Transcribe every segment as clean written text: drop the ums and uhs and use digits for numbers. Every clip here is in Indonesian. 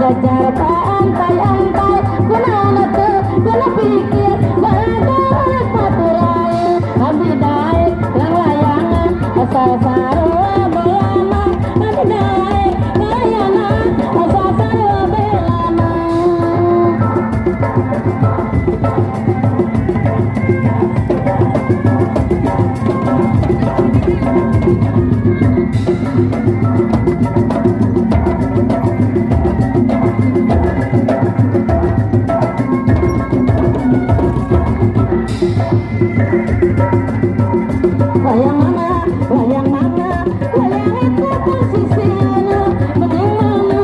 Belajar pantai-antai, kuna tuh, kuna pikir, bagai paturai, abdi daek, lang layangan, asal sarua belana, abdi daek, layangan, asal sarua belana. Layang mana, layang itu posisinya, bening mana,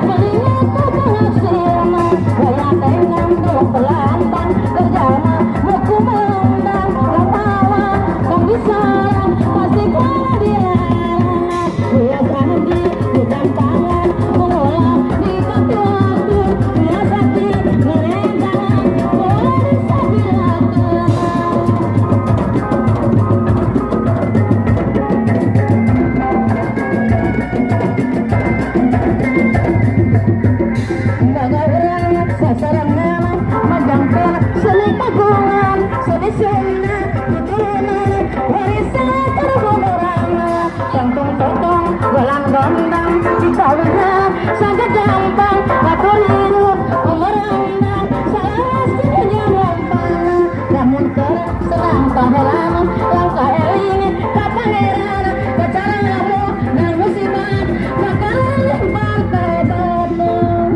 bening itu penghasilnya. Layang dengan dua pelantang, kerjanya buku mendang, latawa, kan disayang, pasti kalah dilarang. Biasan di bidang tangan, mengolah di kaki waktu, biasa di ngerendangan, boleh disabilakan. Sasarangan, majangkan, seni kagungan, seni sena, keturunan, warisan karboneran, tangtung totong, walang gondang, dikawinnya, sangat gampang, lapor hidup, umerandang, salah setunya gampang, namun terserang paheran, langkah eling, kapangeran, kecaramu, dan musibat, bakalan limpah terbentuk.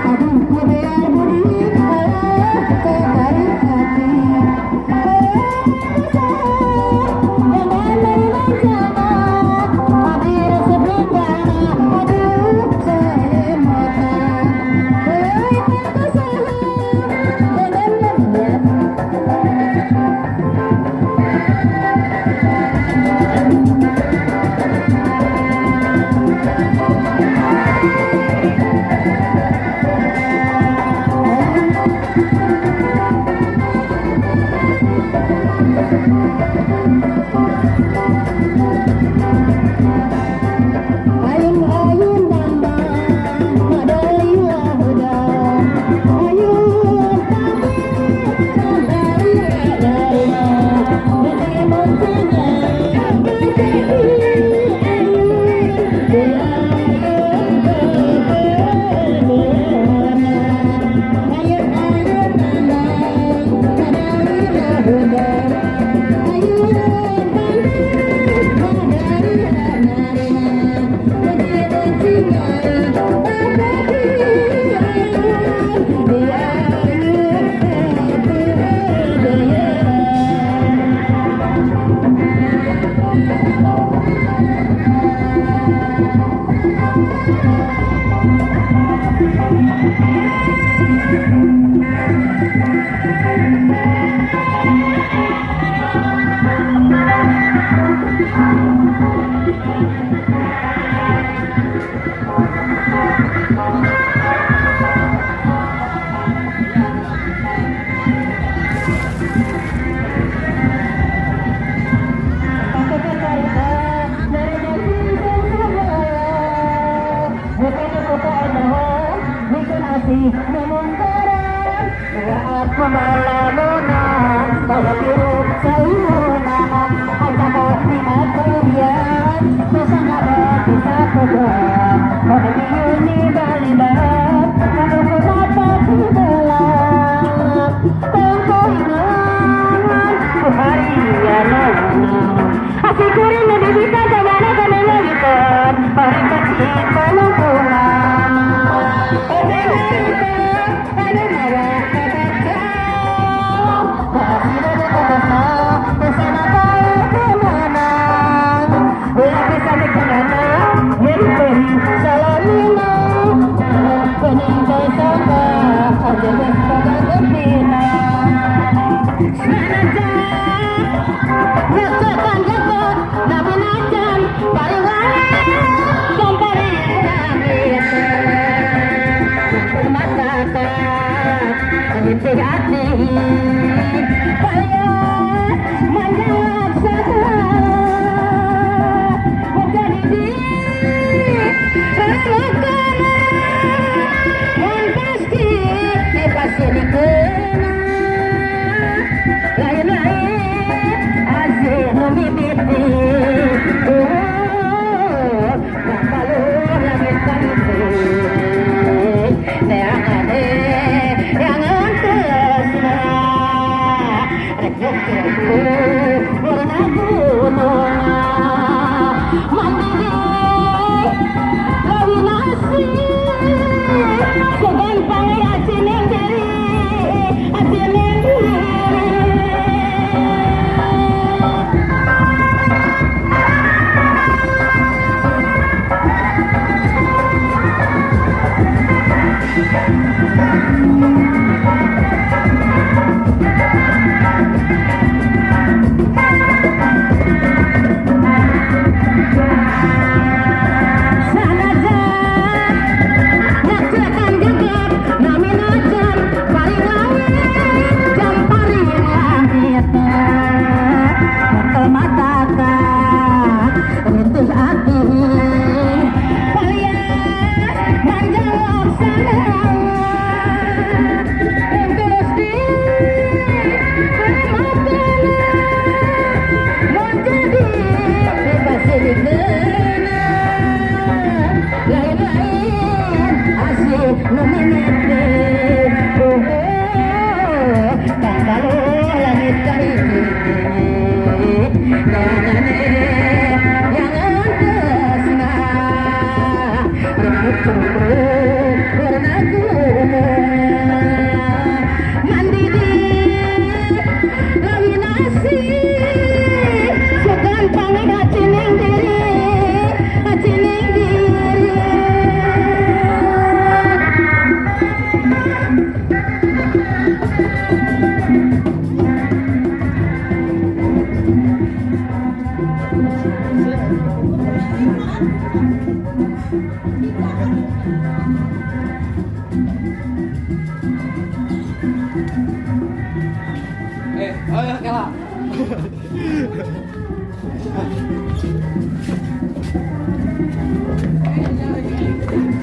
Aduh, saya mata, masih memungkaran saat pemalamunan bahwa biru sayunan hanya mau lima kuliah bersama bisa pegang pada Yuni balibat kalau kenapa kubelang tengkau ingat keharian asik kuring lebih bisa jangan akan mengelipet barikat kita lumpuhan Oh ya, kalah. Thank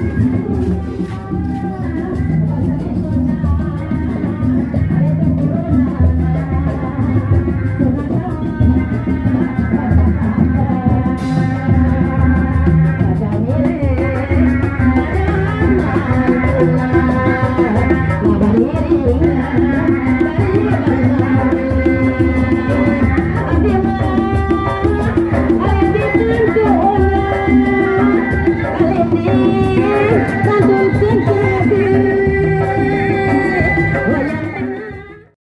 you.